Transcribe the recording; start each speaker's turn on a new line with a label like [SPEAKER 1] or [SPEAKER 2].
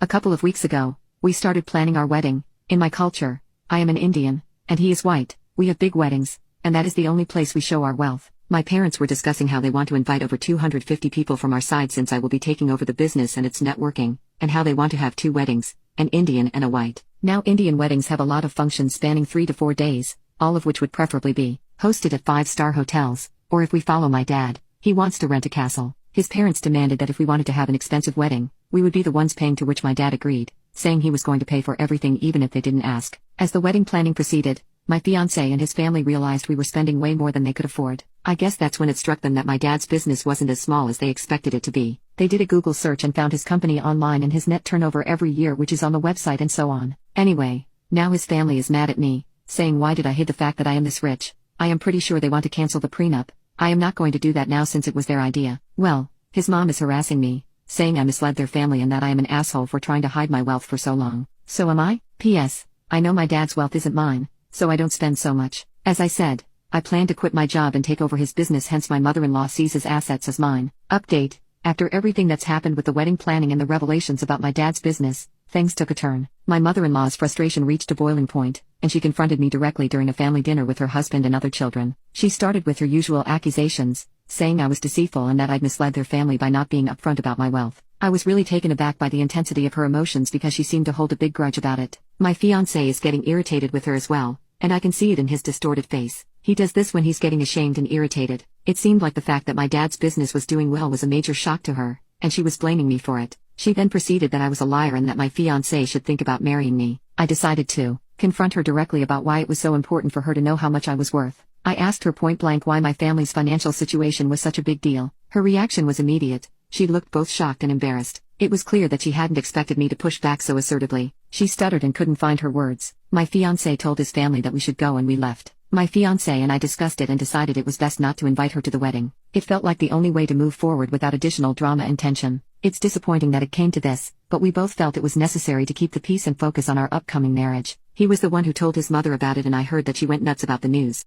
[SPEAKER 1] A couple of weeks ago, we started planning our wedding. In my culture, I am an Indian, and he is white. We have big weddings, and that is the only place we show our wealth. My parents were discussing how they want to invite over 250 people from our side since I will be taking over the business and its networking, and how they want to have two weddings, an Indian and a white. Now Indian weddings have a lot of functions spanning 3 to 4 days, all of which would preferably be hosted at 5-star hotels, or if we follow my dad, he wants to rent a castle. His parents demanded that if we wanted to have an expensive wedding, we would be the ones paying, to which my dad agreed, saying he was going to pay for everything even if they didn't ask. As the wedding planning proceeded, my fiancé and his family realized we were spending way more than they could afford. I guess that's when it struck them that my dad's business wasn't as small as they expected it to be. They did a Google search and found his company online and his net turnover every year, which is on the website and so on. Anyway, now his family is mad at me, saying why did I hide the fact that I am this rich? I am pretty sure they want to cancel the prenup. I am not going to do that now since it was their idea. Well, his mom is harassing me, saying I misled their family and that I am an asshole for trying to hide my wealth for so long. So am I? P.S. I know my dad's wealth isn't mine, so I don't spend so much. As I said, I plan to quit my job and take over his business, hence my mother-in-law sees his assets as mine. Update: after everything that's happened with the wedding planning and the revelations about my dad's business, things took a turn. My mother-in-law's frustration reached a boiling point, and she confronted me directly during a family dinner with her husband and other children. She started with her usual accusations, saying I was deceitful and that I'd misled their family by not being upfront about my wealth. I was really taken aback by the intensity of her emotions because she seemed to hold a big grudge about it. My fiancé is getting irritated with her as well, and I can see it in his distorted face. He does this when he's getting ashamed and irritated. It seemed like the fact that my dad's business was doing well was a major shock to her, and she was blaming me for it. She then proceeded that I was a liar and that my fiancé should think about marrying me. I decided to confront her directly about why it was so important for her to know how much I was worth. I asked her point blank why my family's financial situation was such a big deal. Her reaction was immediate. She looked both shocked and embarrassed. It was clear that she hadn't expected me to push back so assertively. She stuttered and couldn't find her words. My fiancé told his family that we should go and we left. My fiancé and I discussed it and decided it was best not to invite her to the wedding. It felt like the only way to move forward without additional drama and tension. It's disappointing that it came to this, but we both felt it was necessary to keep the peace and focus on our upcoming marriage. He was the one who told his mother about it and I heard that she went nuts about the news.